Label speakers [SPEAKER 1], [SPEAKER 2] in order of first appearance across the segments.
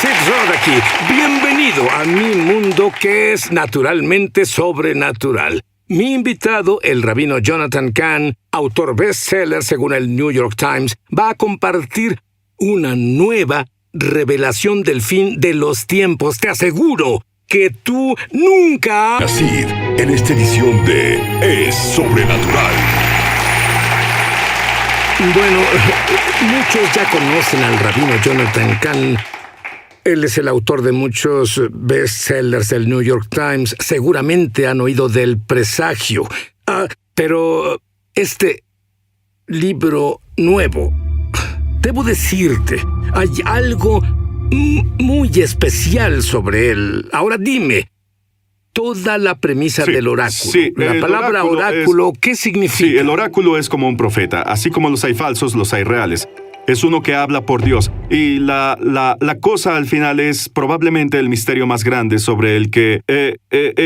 [SPEAKER 1] Sid Roth aquí. Bienvenido a mi mundo que es naturalmente sobrenatural. Mi invitado, el rabino Jonathan Cahn, autor bestseller según el New York Times, va a compartir una nueva revelación del fin de los tiempos. Te aseguro que tú nunca...
[SPEAKER 2] Sid, en esta edición de Es Sobrenatural.
[SPEAKER 1] Bueno, muchos ya conocen al rabino Jonathan Cahn. Él es el autor de muchos bestsellers del New York Times. Seguramente han oído del presagio. Pero este libro nuevo, debo decirte, hay algo muy especial sobre él. Ahora dime, toda la premisa del oráculo.
[SPEAKER 3] Sí,
[SPEAKER 1] la palabra oráculo, ¿qué significa?
[SPEAKER 3] Sí, el oráculo es como un profeta. Así como los hay falsos, los hay reales. Es uno que habla por Dios. Y la cosa al final es probablemente el misterio más grande sobre el que he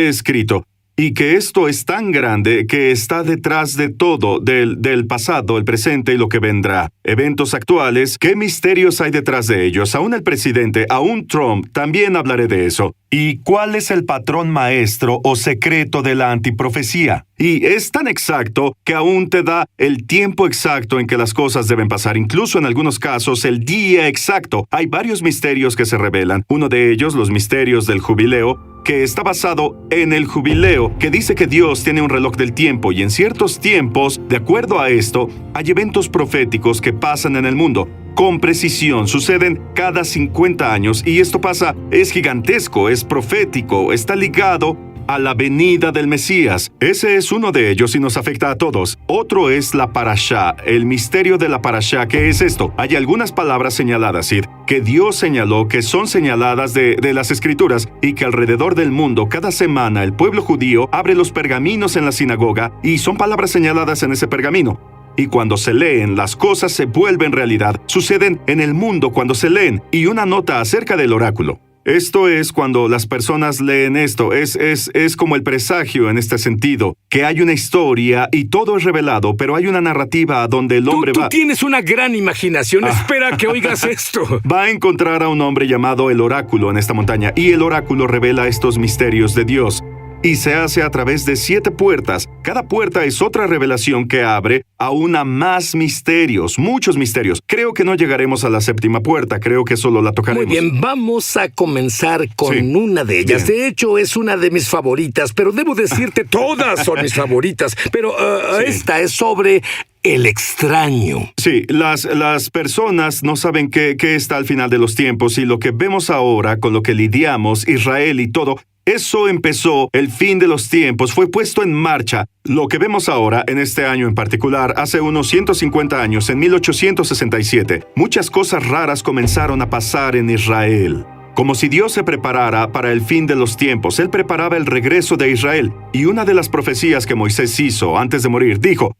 [SPEAKER 3] escrito. Y que esto es tan grande que está detrás de todo, del pasado, el presente y lo que vendrá. Eventos actuales, ¿qué misterios hay detrás de ellos? Aún el presidente, aún Trump, también hablaré de eso. ¿Y cuál es el patrón maestro o secreto de la antiprofecía? Y es tan exacto que aún te da el tiempo exacto en que las cosas deben pasar, incluso en algunos casos el día exacto. Hay varios misterios que se revelan. Uno de ellos, los misterios del jubileo, que está basado en el jubileo, que dice que Dios tiene un reloj del tiempo y en ciertos tiempos, de acuerdo a esto, hay eventos proféticos que pasan en el mundo. Con precisión, suceden cada 50 años y esto pasa, es gigantesco, es profético, está ligado a la venida del Mesías. Ese es uno de ellos y nos afecta a todos. Otro es la parashá, el misterio de la parashá. ¿Qué es esto? Hay algunas palabras señaladas, Sid, que Dios señaló que son señaladas de las Escrituras y que alrededor del mundo, cada semana, el pueblo judío abre los pergaminos en la sinagoga y son palabras señaladas en ese pergamino. Y cuando se leen, las cosas se vuelven realidad. Suceden en el mundo cuando se leen. Y una nota acerca del oráculo. Esto es cuando las personas leen esto, es como el presagio en este sentido, que hay una historia y todo es revelado, pero hay una narrativa donde el hombre va...
[SPEAKER 1] Tú tienes una gran imaginación, espera que oigas esto.
[SPEAKER 3] Va a encontrar a un hombre llamado el oráculo en esta montaña, y el oráculo revela estos misterios de Dios. Y se hace a través de 7 puertas. Cada puerta es otra revelación que abre aún a más misterios, muchos misterios. Creo que no llegaremos a la 7ª puerta, creo que solo la tocaremos.
[SPEAKER 1] Muy bien, vamos a comenzar con una de ellas.
[SPEAKER 3] Bien.
[SPEAKER 1] De hecho, es una de mis favoritas, pero debo decirte, todas son mis favoritas. Pero esta es sobre el extraño.
[SPEAKER 3] Sí, las personas no saben qué está al final de los tiempos y lo que vemos ahora, con lo que lidiamos, Israel y todo, eso empezó, el fin de los tiempos, fue puesto en marcha. Lo que vemos ahora, en este año en particular, hace unos 150 años, en 1867, muchas cosas raras comenzaron a pasar en Israel. Como si Dios se preparara para el fin de los tiempos, Él preparaba el regreso de Israel. Y una de las profecías que Moisés hizo antes de morir, dijo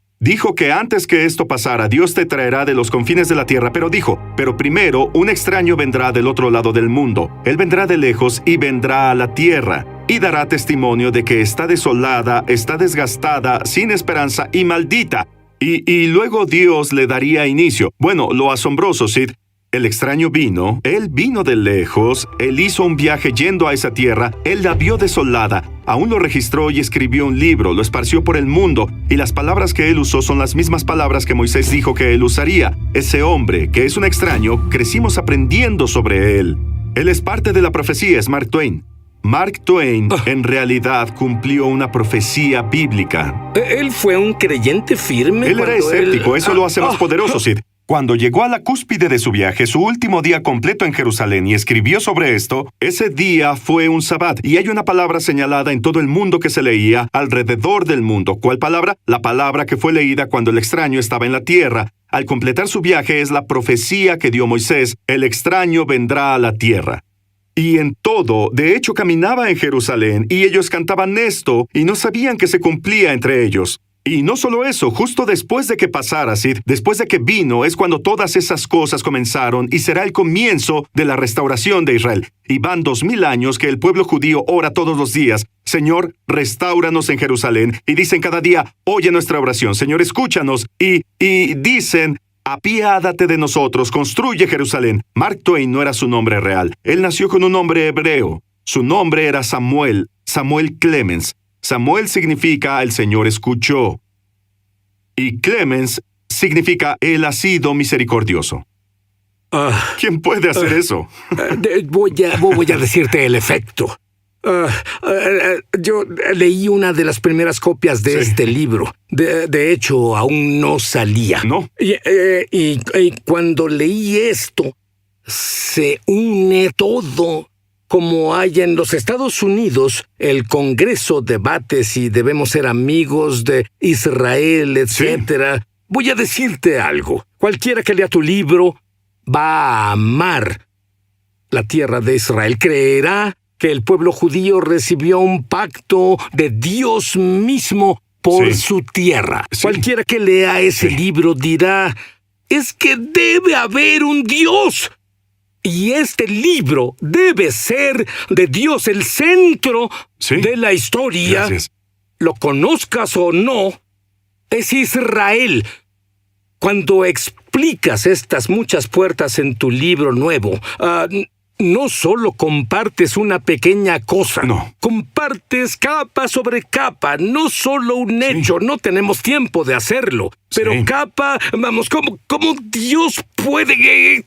[SPEAKER 3] que antes que esto pasara, Dios te traerá de los confines de la tierra, pero primero un extraño vendrá del otro lado del mundo. Él vendrá de lejos y vendrá a la tierra, y dará testimonio de que está desolada, está desgastada, sin esperanza y maldita. Y luego Dios le daría inicio. Bueno, lo asombroso, Sid, el extraño vino, él vino de lejos, él hizo un viaje yendo a esa tierra, él la vio desolada, aún lo registró y escribió un libro, lo esparció por el mundo, y las palabras que él usó son las mismas palabras que Moisés dijo que él usaría. Ese hombre, que es un extraño, crecimos aprendiendo sobre él. Él es parte de la profecía, es Mark Twain. Mark Twain, en realidad, cumplió una profecía bíblica.
[SPEAKER 1] Él fue un creyente firme.
[SPEAKER 3] Él era escéptico, eso lo hace más poderoso, Sid. Cuando llegó a la cúspide de su viaje, su último día completo en Jerusalén, y escribió sobre esto, ese día fue un sabbat, y hay una palabra señalada en todo el mundo que se leía alrededor del mundo. ¿Cuál palabra? La palabra que fue leída cuando el extraño estaba en la tierra. Al completar su viaje es la profecía que dio Moisés: el extraño vendrá a la tierra. Y en todo, de hecho, caminaba en Jerusalén, y ellos cantaban esto, y no sabían que se cumplía entre ellos. Y no solo eso, justo después de que pasara, Sid, después de que vino, es cuando todas esas cosas comenzaron y será el comienzo de la restauración de Israel. Y van 2000 años que el pueblo judío ora todos los días: Señor, restáuranos en Jerusalén. Y dicen cada día: oye nuestra oración, Señor, escúchanos. Y dicen: apiádate de nosotros, construye Jerusalén. Mark Twain no era su nombre real. Él nació con un nombre hebreo. Su nombre era Samuel Clemens. Samuel significa el Señor escuchó. Y Clemens significa Él ha sido misericordioso. ¿Quién puede hacer eso?
[SPEAKER 1] Voy a decirte el efecto. Yo leí una de las primeras copias de este libro. De hecho, aún no salía.
[SPEAKER 3] ¿No?
[SPEAKER 1] Y cuando leí esto, se une todo. Como hay en los Estados Unidos, el Congreso debate si debemos ser amigos de Israel, etc. Sí. Voy a decirte algo. Cualquiera que lea tu libro va a amar la tierra de Israel. Creerá que el pueblo judío recibió un pacto de Dios mismo por su tierra. Sí. Cualquiera que lea ese libro dirá, es que debe haber un Dios. Y este libro debe ser de Dios el centro de la historia.
[SPEAKER 3] Gracias.
[SPEAKER 1] Lo conozcas o no, es Israel. Cuando explicas estas muchas puertas en tu libro nuevo, no solo compartes una pequeña cosa.
[SPEAKER 3] No.
[SPEAKER 1] Compartes capa sobre capa, no solo un hecho. No tenemos tiempo de hacerlo. Pero capa, vamos, ¿cómo Dios puede?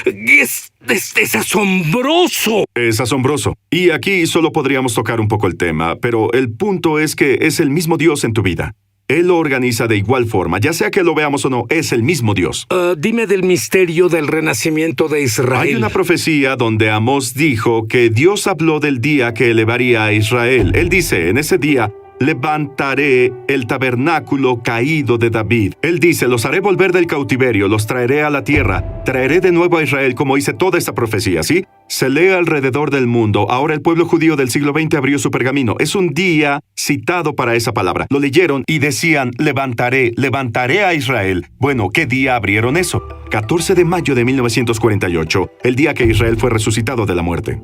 [SPEAKER 1] Es asombroso.
[SPEAKER 3] Es asombroso. Y aquí solo podríamos tocar un poco el tema, pero el punto es que es el mismo Dios en tu vida. Él lo organiza de igual forma, ya sea que lo veamos o no, es el mismo Dios.
[SPEAKER 1] Dime del misterio del renacimiento de Israel.
[SPEAKER 3] Hay una profecía donde Amós dijo que Dios habló del día que elevaría a Israel. Él dice, en ese día levantaré el tabernáculo caído de David. Él dice, los haré volver del cautiverio, los traeré a la tierra, traeré de nuevo a Israel, como dice toda esta profecía, ¿sí? Se lee alrededor del mundo. Ahora el pueblo judío del siglo XX abrió su pergamino. Es un día citado para esa palabra. Lo leyeron y decían, levantaré a Israel. Bueno, ¿qué día abrieron eso? 14 de mayo de 1948, el día que Israel fue resucitado de la muerte.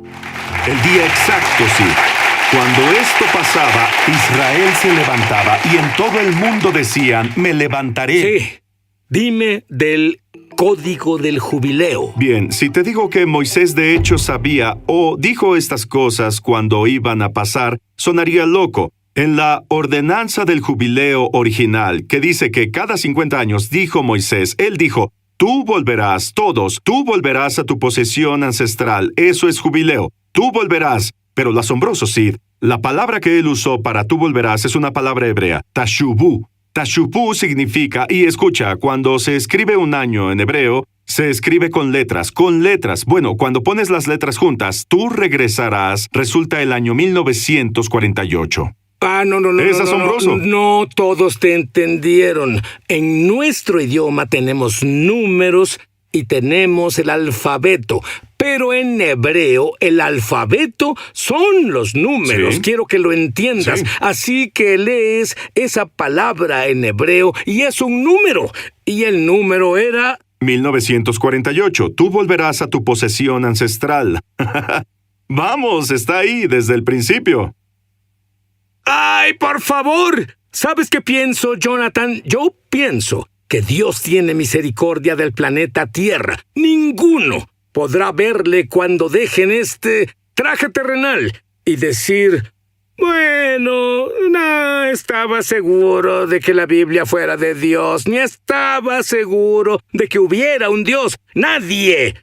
[SPEAKER 3] El día exacto, sí. Cuando esto pasaba, Israel se levantaba y en todo el mundo decían, me levantaré.
[SPEAKER 1] Sí. Dime del Código del Jubileo.
[SPEAKER 3] Bien, si te digo que Moisés de hecho sabía o dijo estas cosas cuando iban a pasar, sonaría loco. En la ordenanza del jubileo original, que dice que cada 50 años, dijo Moisés, él dijo, tú volverás a tu posesión ancestral. Eso es jubileo. Tú volverás. Pero lo asombroso, Sid, la palabra que él usó para tú volverás es una palabra hebrea, tashubu. Tashubu significa, y escucha, cuando se escribe un año en hebreo, se escribe con letras. Bueno, cuando pones las letras juntas, tú regresarás, resulta el año 1948.
[SPEAKER 1] No.
[SPEAKER 3] Es asombroso.
[SPEAKER 1] No todos te entendieron. En nuestro idioma tenemos números y tenemos el alfabeto. Pero en hebreo, el alfabeto son los números. Sí. Quiero que lo entiendas. Sí. Así que lees esa palabra en hebreo y es un número. Y el número era
[SPEAKER 3] 1948. Tú volverás a tu posesión ancestral. Vamos, está ahí desde el principio.
[SPEAKER 1] ¡Ay, por favor! ¿Sabes qué pienso, Jonathan? Yo pienso que Dios tiene misericordia del planeta Tierra. Ninguno podrá verle cuando dejen este traje terrenal y decir, bueno, no estaba seguro de que la Biblia fuera de Dios, ni estaba seguro de que hubiera un Dios. ¡Nadie!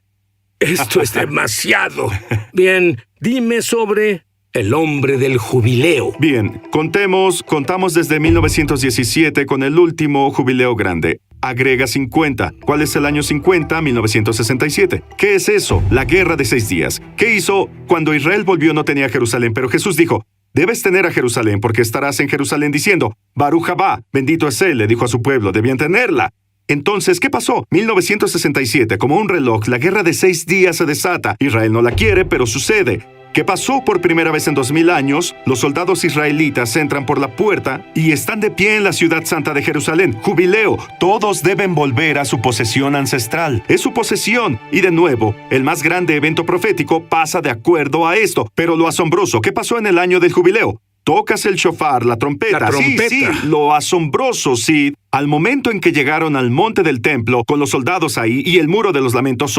[SPEAKER 1] Esto es demasiado. Bien, dime sobre el hombre del jubileo.
[SPEAKER 3] Bien, contamos desde 1917 con el último jubileo grande. Agrega 50. ¿Cuál es el año 50? 1967. ¿Qué es eso? La guerra de 6 días. ¿Qué hizo? Cuando Israel volvió no tenía Jerusalén, pero Jesús dijo, debes tener a Jerusalén porque estarás en Jerusalén diciendo, Baruch Haba, bendito es él, le dijo a su pueblo, debían tenerla. Entonces, ¿qué pasó? 1967, como un reloj, la guerra de 6 días se desata. Israel no la quiere, pero sucede. ¿Qué pasó por primera vez en 2000 años? Los soldados israelitas entran por la puerta y están de pie en la ciudad santa de Jerusalén. Jubileo. Todos deben volver a su posesión ancestral. Es su posesión. Y de nuevo, el más grande evento profético pasa de acuerdo a esto. Pero lo asombroso, ¿qué pasó en el año del jubileo? tocas el shofar, la trompeta.
[SPEAKER 1] La trompeta.
[SPEAKER 3] Sí, lo asombroso, Sid, al momento en que llegaron al monte del templo, con los soldados ahí y el muro de los lamentos.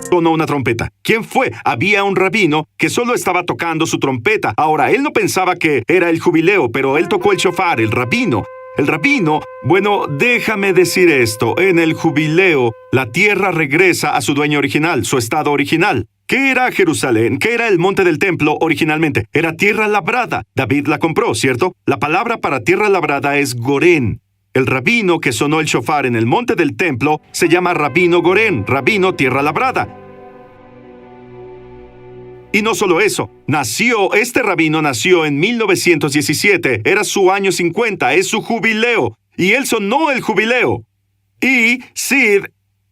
[SPEAKER 3] Sonó una trompeta. ¿Quién fue? Había un rabino que solo estaba tocando su trompeta. Ahora, él no pensaba que era el jubileo, pero él tocó el shofar, el rabino. El rabino, bueno, déjame decir esto. En el jubileo, la tierra regresa a su dueño original, su estado original. ¿Qué era Jerusalén? ¿Qué era el monte del templo originalmente? Era tierra labrada. David la compró, ¿cierto? La palabra para tierra labrada es Gorén. El rabino que sonó el shofar en el monte del templo se llama Rabino Gorén, rabino tierra labrada. Y no solo eso, este rabino nació en 1917, era su año 50, es su jubileo, y él sonó el jubileo. Y Sid,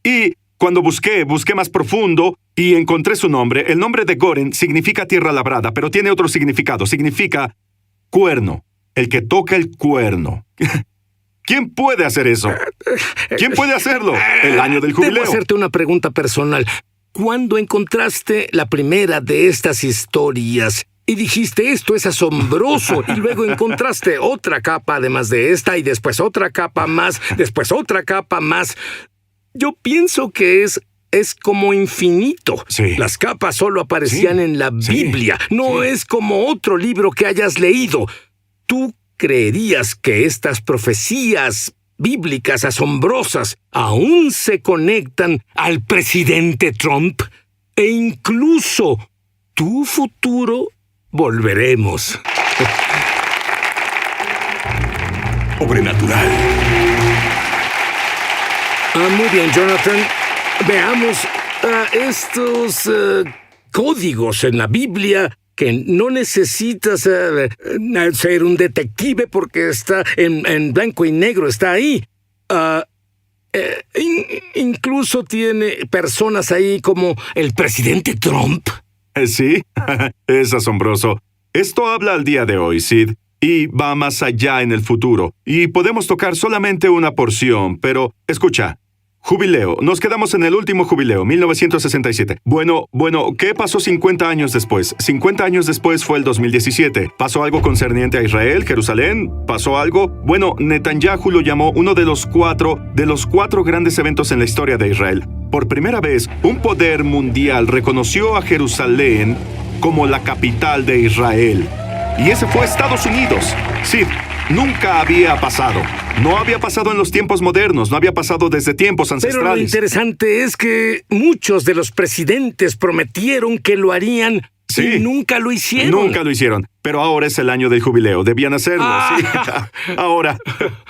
[SPEAKER 3] y cuando busqué más profundo, y encontré su nombre, el nombre de Goren significa tierra labrada, pero tiene otro significado, significa cuerno, el que toca el cuerno. ¿Quién puede hacer eso? ¿Quién puede hacerlo? El año del jubileo.
[SPEAKER 1] Debo hacerte una pregunta personal. ¿Cuándo encontraste la primera de estas historias y dijiste esto es asombroso y luego encontraste otra capa además de esta y después otra capa más, después otra capa más? Yo pienso que es como infinito.
[SPEAKER 3] Sí.
[SPEAKER 1] Las capas solo aparecían en la Biblia. No es como otro libro que hayas leído. ¿Tú creerías que estas profecías bíblicas asombrosas aún se conectan al presidente Trump? E incluso tu futuro volveremos.
[SPEAKER 2] Sobrenatural.
[SPEAKER 1] Muy bien, Jonathan. Veamos estos códigos en la Biblia que no necesitas ser un detective porque está en blanco y negro, está ahí. Incluso tiene personas ahí como el presidente Trump.
[SPEAKER 3] Sí, es asombroso. Esto habla al día de hoy, Sid, y va más allá en el futuro. Y podemos tocar solamente una porción, pero escucha. Jubileo. Nos quedamos en el último jubileo, 1967. Bueno, ¿qué pasó 50 años después? 50 años después fue el 2017. ¿Pasó algo concerniente a Israel, Jerusalén? ¿Pasó algo? Bueno, Netanyahu lo llamó uno de los cuatro grandes eventos en la historia de Israel. Por primera vez, un poder mundial reconoció a Jerusalén como la capital de Israel. Y ese fue Estados Unidos. Sí. Nunca había pasado. No había pasado en los tiempos modernos, no había pasado desde tiempos ancestrales.
[SPEAKER 1] Pero lo interesante es que muchos de los presidentes prometieron que lo harían y nunca lo hicieron.
[SPEAKER 3] Nunca lo hicieron. Pero ahora es el año del jubileo. Debían hacerlo, sí. Ahora.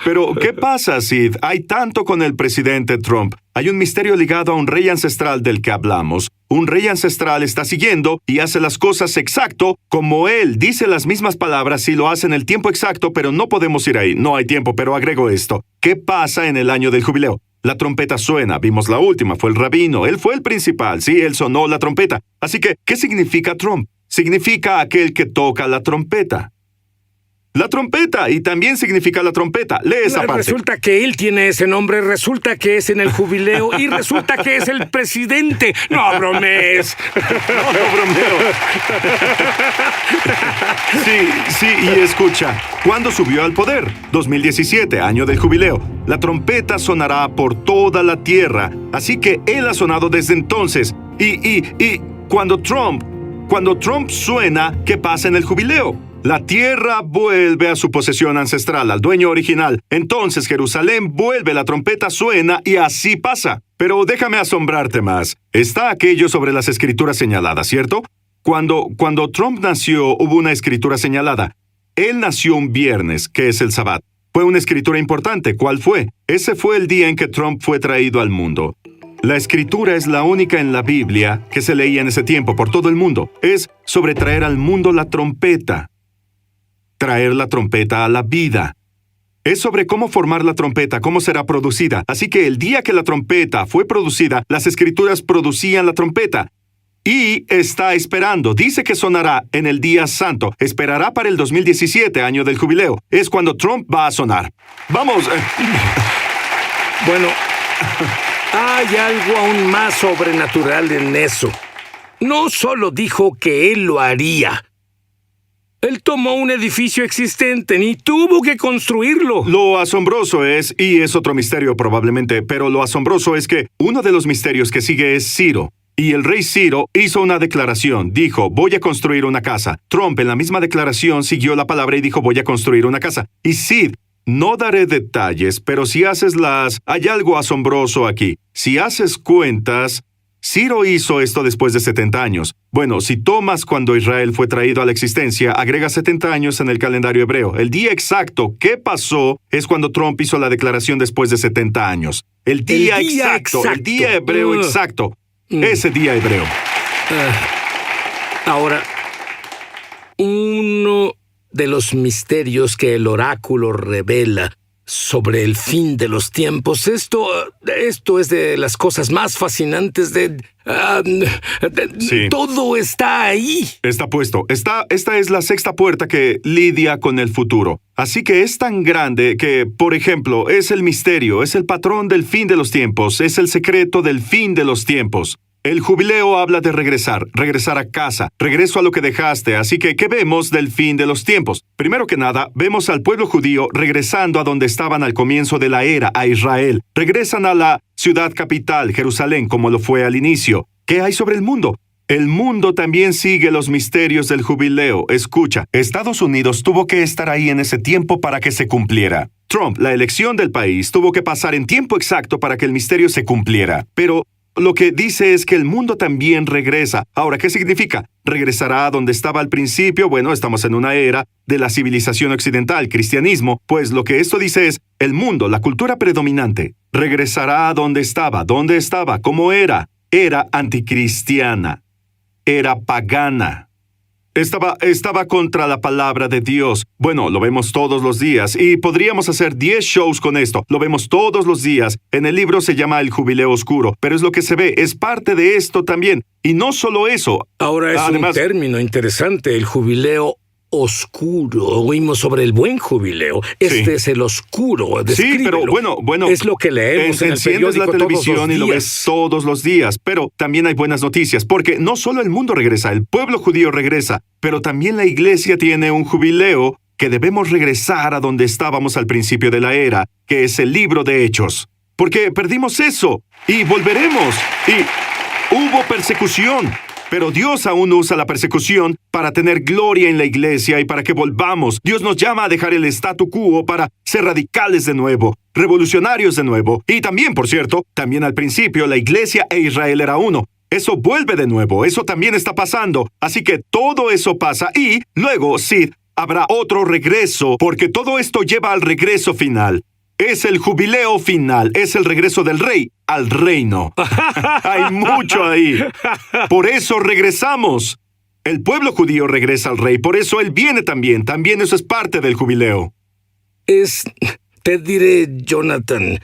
[SPEAKER 3] Pero, ¿qué pasa, Sid? Hay tanto con el presidente Trump. Hay un misterio ligado a un rey ancestral del que hablamos. Un rey ancestral está siguiendo y hace las cosas exacto como él. Dice las mismas palabras y lo hace en el tiempo exacto, pero no podemos ir ahí. No hay tiempo, pero agrego esto. ¿Qué pasa en el año del jubileo? La trompeta suena. Vimos la última. Fue el rabino. Él fue el principal. Sí, él sonó la trompeta. Así que, ¿qué significa Trump? Significa aquel que toca la trompeta. La trompeta, y también significa la trompeta. Lee esa parte.
[SPEAKER 1] Resulta que él tiene ese nombre, resulta que es en el jubileo y resulta que es el presidente. ¡No bromees!
[SPEAKER 3] No bromeo. Sí, y escucha. ¿Cuándo subió al poder? 2017, año del jubileo. La trompeta sonará por toda la tierra. Así que él ha sonado desde entonces. Y cuando Trump cuando Trump suena, ¿qué pasa en el jubileo? La tierra vuelve a su posesión ancestral, al dueño original. Entonces Jerusalén vuelve, la trompeta suena y así pasa. Pero déjame asombrarte más. Está aquello sobre las escrituras señaladas, ¿cierto? Cuando Trump nació, hubo una escritura señalada. Él nació un viernes, que es el Sabbat. Fue una escritura importante. ¿Cuál fue? Ese fue el día en que Trump fue traído al mundo. La escritura es la única en la Biblia que se leía en ese tiempo por todo el mundo. Es sobre traer al mundo la trompeta. Traer la trompeta a la vida. Es sobre cómo formar la trompeta, cómo será producida. Así que el día que la trompeta fue producida, las escrituras producían la trompeta. Y está esperando. Dice que sonará en el día santo. Esperará para el 2017, año del jubileo. Es cuando Trump va a sonar. ¡Vamos!
[SPEAKER 1] Bueno, hay algo aún más sobrenatural en eso. No solo dijo que él lo haría. Él tomó un edificio existente, ni tuvo que construirlo.
[SPEAKER 3] Lo asombroso es, y es otro misterio probablemente, pero lo asombroso es que uno de los misterios que sigue es Ciro. Y el rey Ciro hizo una declaración, dijo, voy a construir una casa. Trump en la misma declaración siguió la palabra y dijo, voy a construir una casa. Y Sid, no daré detalles, pero si haces hay algo asombroso aquí. Si haces cuentas, Ciro hizo esto después de 70 años. Bueno, si tomas cuando Israel fue traído a la existencia, agrega 70 años en el calendario hebreo. El día exacto que pasó es cuando Trump hizo la declaración después de 70 años. El día exacto, el día hebreo exacto. Ese día hebreo.
[SPEAKER 1] Ahora, uno de los misterios que el oráculo revela sobre el fin de los tiempos, esto es de las cosas más fascinantes
[SPEAKER 3] Sí.
[SPEAKER 1] Todo está ahí.
[SPEAKER 3] Está puesto. Esta es la sexta puerta que lidia con el futuro. Así que es tan grande que, por ejemplo, es el misterio, es el patrón del fin de los tiempos, es el secreto del fin de los tiempos. El jubileo habla de regresar a casa, regreso a lo que dejaste. Así que, ¿qué vemos del fin de los tiempos? Primero que nada, vemos al pueblo judío regresando a donde estaban al comienzo de la era, a Israel. Regresan a la ciudad capital, Jerusalén, como lo fue al inicio. ¿Qué hay sobre el mundo? El mundo también sigue los misterios del jubileo. Escucha, Estados Unidos tuvo que estar ahí en ese tiempo para que se cumpliera. Trump, la elección del país, tuvo que pasar en tiempo exacto para que el misterio se cumpliera. Pero lo que dice es que el mundo también regresa. Ahora, ¿qué significa? ¿Regresará a donde estaba al principio? Bueno, estamos en una era de la civilización occidental, cristianismo. Pues lo que esto dice es, el mundo, la cultura predominante, regresará a donde estaba, cómo era. Era anticristiana. Era pagana. Estaba contra la palabra de Dios. Bueno, lo vemos todos los días y podríamos hacer 10 shows con esto. Lo vemos todos los días. En el libro se llama El Jubileo Oscuro, pero es lo que se ve, es parte de esto también. Y no solo eso.
[SPEAKER 1] Ahora es un término interesante, el jubileo oscuro. Oímos sobre el buen jubileo. Este es el oscuro.
[SPEAKER 3] Sí, pero bueno.
[SPEAKER 1] Es lo que leemos en el
[SPEAKER 3] periódico
[SPEAKER 1] la
[SPEAKER 3] televisión y lo ves todos los días. Pero también hay buenas noticias, porque no solo el mundo regresa, el pueblo judío regresa, pero también la iglesia tiene un jubileo que debemos regresar a donde estábamos al principio de la era, que es el libro de Hechos. Porque perdimos eso y volveremos. Y hubo persecución. Pero Dios aún usa la persecución para tener gloria en la iglesia y para que volvamos. Dios nos llama a dejar el statu quo para ser radicales de nuevo, revolucionarios de nuevo. Y también, por cierto, también al principio la iglesia e Israel era uno. Eso vuelve de nuevo, eso también está pasando. Así que todo eso pasa y luego, sí, habrá otro regreso, porque todo esto lleva al regreso final. Es el jubileo final, es el regreso del rey al reino. Hay mucho ahí. Por eso regresamos. El pueblo judío regresa al rey, por eso él viene también. También eso es parte del jubileo.
[SPEAKER 1] Te diré, Jonathan,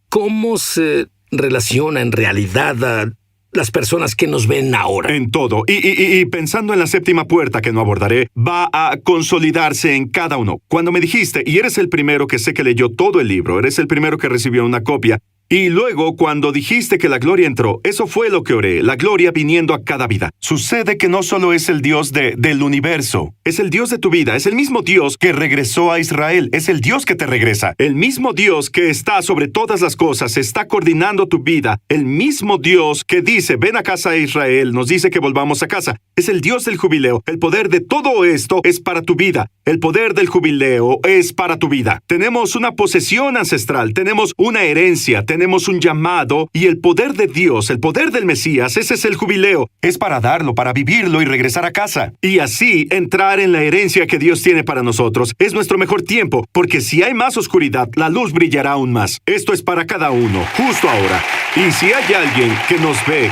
[SPEAKER 1] ¿cómo se relaciona en realidad a las personas que nos ven ahora?
[SPEAKER 3] En todo. Y pensando en la séptima puerta que no abordaré, va a consolidarse en cada uno. Cuando me dijiste, y eres el primero que sé que leyó todo el libro, eres el primero que recibió una copia, Y luego, cuando dijiste que la gloria entró, eso fue lo que oré, la gloria viniendo a cada vida. Sucede que no solo es el Dios del universo, es el Dios de tu vida, es el mismo Dios que regresó a Israel, es el Dios que te regresa, el mismo Dios que está sobre todas las cosas, está coordinando tu vida, el mismo Dios que dice, ven a casa de Israel, nos dice que volvamos a casa. Es el Dios del jubileo. El poder de todo esto es para tu vida. El poder del jubileo es para tu vida. Tenemos una posesión ancestral, tenemos una herencia, tenemos un llamado, y el poder de Dios, el poder del Mesías, ese es el jubileo. Es para darlo, para vivirlo y regresar a casa. Y así entrar en la herencia que Dios tiene para nosotros. Es nuestro mejor tiempo, porque si hay más oscuridad, la luz brillará aún más. Esto es para cada uno, justo ahora. Y si hay alguien que nos ve,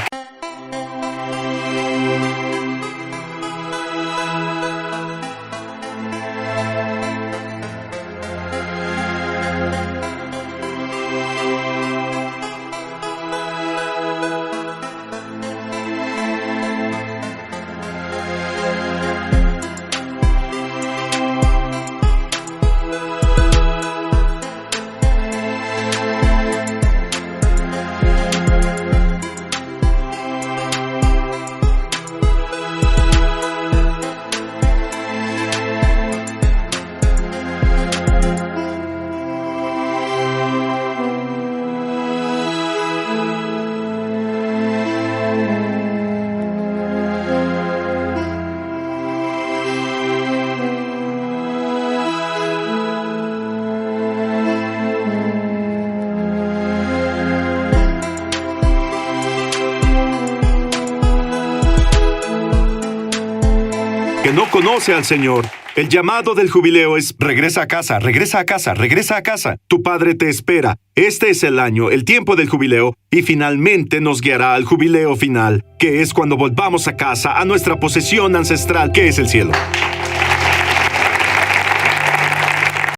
[SPEAKER 3] que no conoce al Señor, el llamado del jubileo es regresa a casa, regresa a casa, regresa a casa. Tu Padre te espera. Este es el año, el tiempo del jubileo, y finalmente nos guiará al jubileo final, que es cuando volvamos a casa, a nuestra posesión ancestral, que es el cielo.